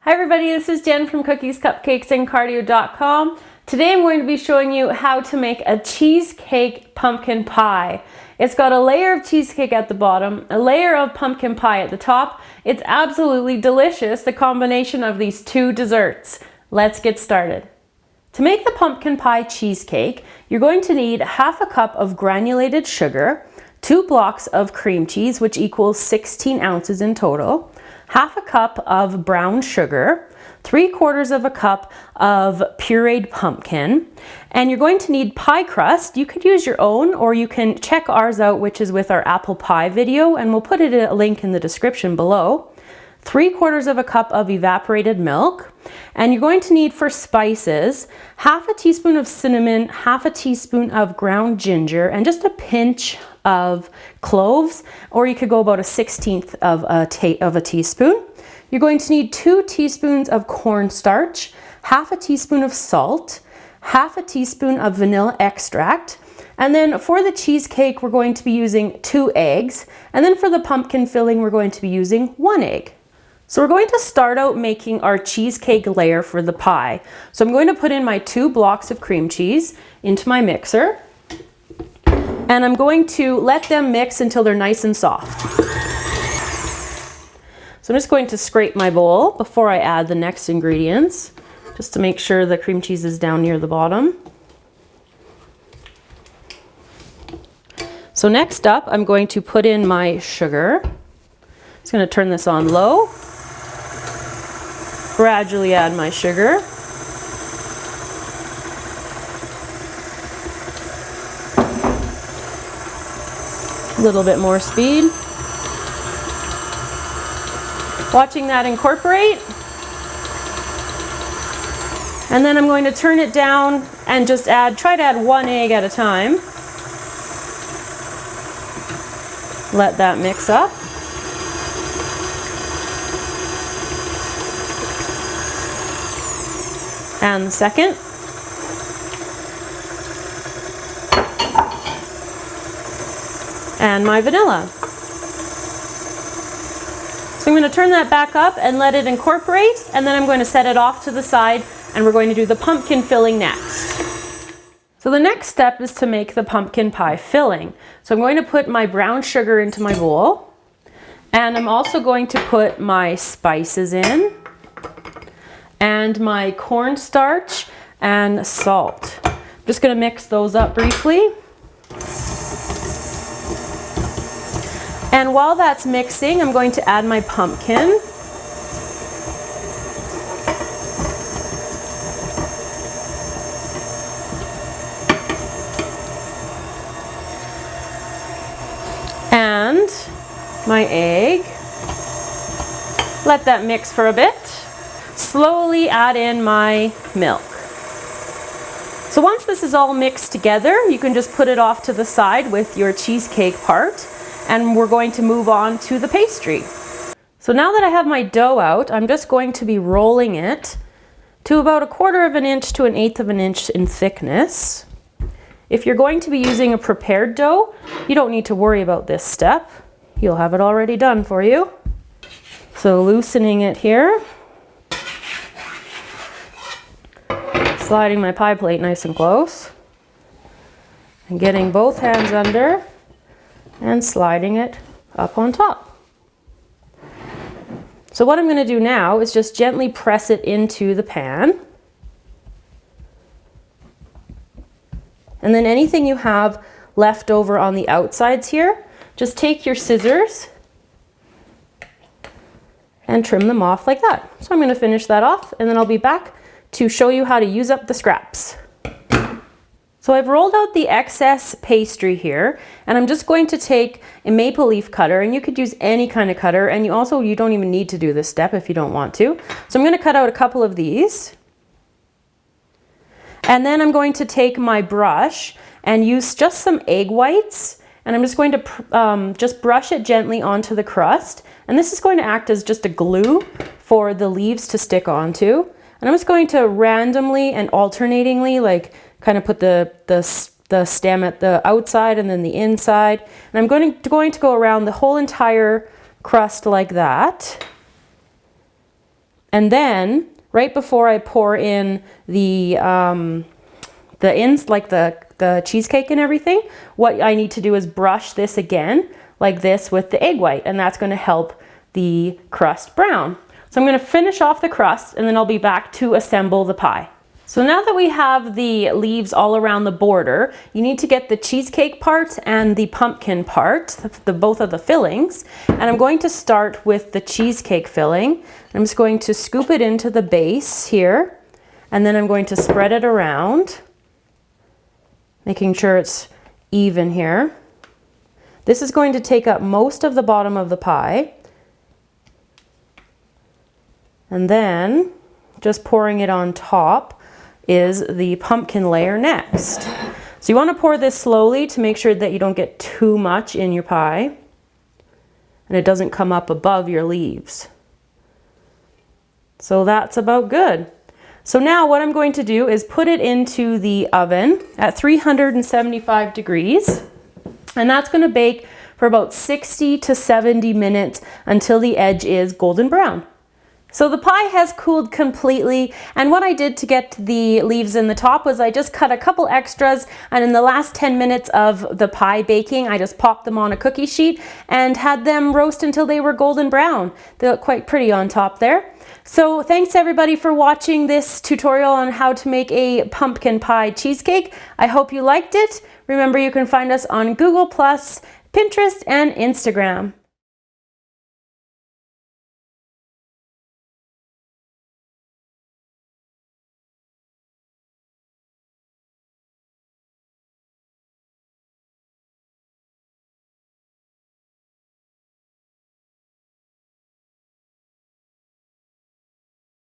Hi everybody, this is Jen from Cookies, Cupcakes, and Cardio.com. Today I'm going to be showing you how to make a cheesecake pumpkin pie. It's got a layer of cheesecake at the bottom, a layer of pumpkin pie at the top. It's absolutely delicious, the combination of these two desserts. Let's get started. To make the pumpkin pie cheesecake, you're going to need half a cup of granulated sugar, 2 blocks of cream cheese, which equals 16 ounces in total, half a cup of brown sugar, 3/4 of a cup of pureed pumpkin, and you're going to need pie crust. You could use your own, or you can check ours out, which is with our apple pie video, and we'll put a link in the description below. 3/4 of a cup of evaporated milk, and you're going to need for spices half a teaspoon of cinnamon, half a teaspoon of ground ginger, and just a pinch of cloves, or you could go about a 1/16 of a teaspoon. You're going to need 2 teaspoons of cornstarch, half a teaspoon of salt, half a teaspoon of vanilla extract, and then for the cheesecake we're going to be using 2 eggs, and then for the pumpkin filling we're going to be using 1 egg. So we're going to start out making our cheesecake layer for the pie. So I'm going to put in my 2 blocks of cream cheese into my mixer, and I'm going to let them mix until they're nice and soft. So I'm just going to scrape my bowl before I add the next ingredients, just to make sure the cream cheese is down near the bottom. So next up, I'm going to put in my sugar. Just going to turn this on low. Gradually add my sugar. A little bit more speed. Watching that incorporate. And then I'm going to turn it down and just try to add 1 egg at a time. Let that mix up. And the second. And my vanilla. So I'm going to turn that back up and let it incorporate, and then I'm going to set it off to the side, and we're going to do the pumpkin filling next. So the next step is to make the pumpkin pie filling. So I'm going to put my brown sugar into my bowl, and I'm also going to put my spices in, and my cornstarch and salt. I'm just going to mix those up briefly. And while that's mixing, I'm going to add my pumpkin. And my egg. Let that mix for a bit. Slowly add in my milk. So once this is all mixed together, you can just put it off to the side with your cheesecake part, and we're going to move on to the pastry. So now that I have my dough out, I'm just going to be rolling it to about 1/4 of an inch to 1/8 of an inch in thickness. If you're going to be using a prepared dough, you don't need to worry about this step. You'll have it already done for you. So loosening it here. Sliding my pie plate nice and close. And getting both hands under and sliding it up on top. So what I'm going to do now is just gently press it into the pan. And then anything you have left over on the outsides here, just take your scissors and trim them off like that. So I'm going to finish that off, and then I'll be back to show you how to use up the scraps. So I've rolled out the excess pastry here, and I'm just going to take a maple leaf cutter, and you could use any kind of cutter, and you don't even need to do this step if you don't want to. So I'm going to cut out a couple of these. And then I'm going to take my brush and use just some egg whites, and I'm just going to just brush it gently onto the crust. And this is going to act as just a glue for the leaves to stick onto. And I'm just going to randomly and alternatingly kind of put the stem at the outside and then the inside. And I'm going to go around the whole entire crust like that. And then right before I pour in the ins, like the cheesecake and everything, what I need to do is brush this again like this with the egg white, and that's going to help the crust brown. So I'm going to finish off the crust and then I'll be back to assemble the pie. So now that we have the leaves all around the border, you need to get the cheesecake part and the pumpkin part, both of the fillings. And I'm going to start with the cheesecake filling. I'm just going to scoop it into the base here, and then I'm going to spread it around, making sure it's even here. This is going to take up most of the bottom of the pie. And then just pouring it on top is the pumpkin layer next. So you want to pour this slowly to make sure that you don't get too much in your pie and it doesn't come up above your leaves. So that's about good. So now what I'm going to do is put it into the oven at 375 degrees, and that's going to bake for about 60 to 70 minutes until the edge is golden brown. So the pie has cooled completely, and what I did to get the leaves in the top was I just cut a couple extras, and in the last 10 minutes of the pie baking, I just popped them on a cookie sheet and had them roast until they were golden brown. They look quite pretty on top there. So thanks everybody for watching this tutorial on how to make a pumpkin pie cheesecake. I hope you liked it. Remember, you can find us on Google+, Pinterest, and Instagram.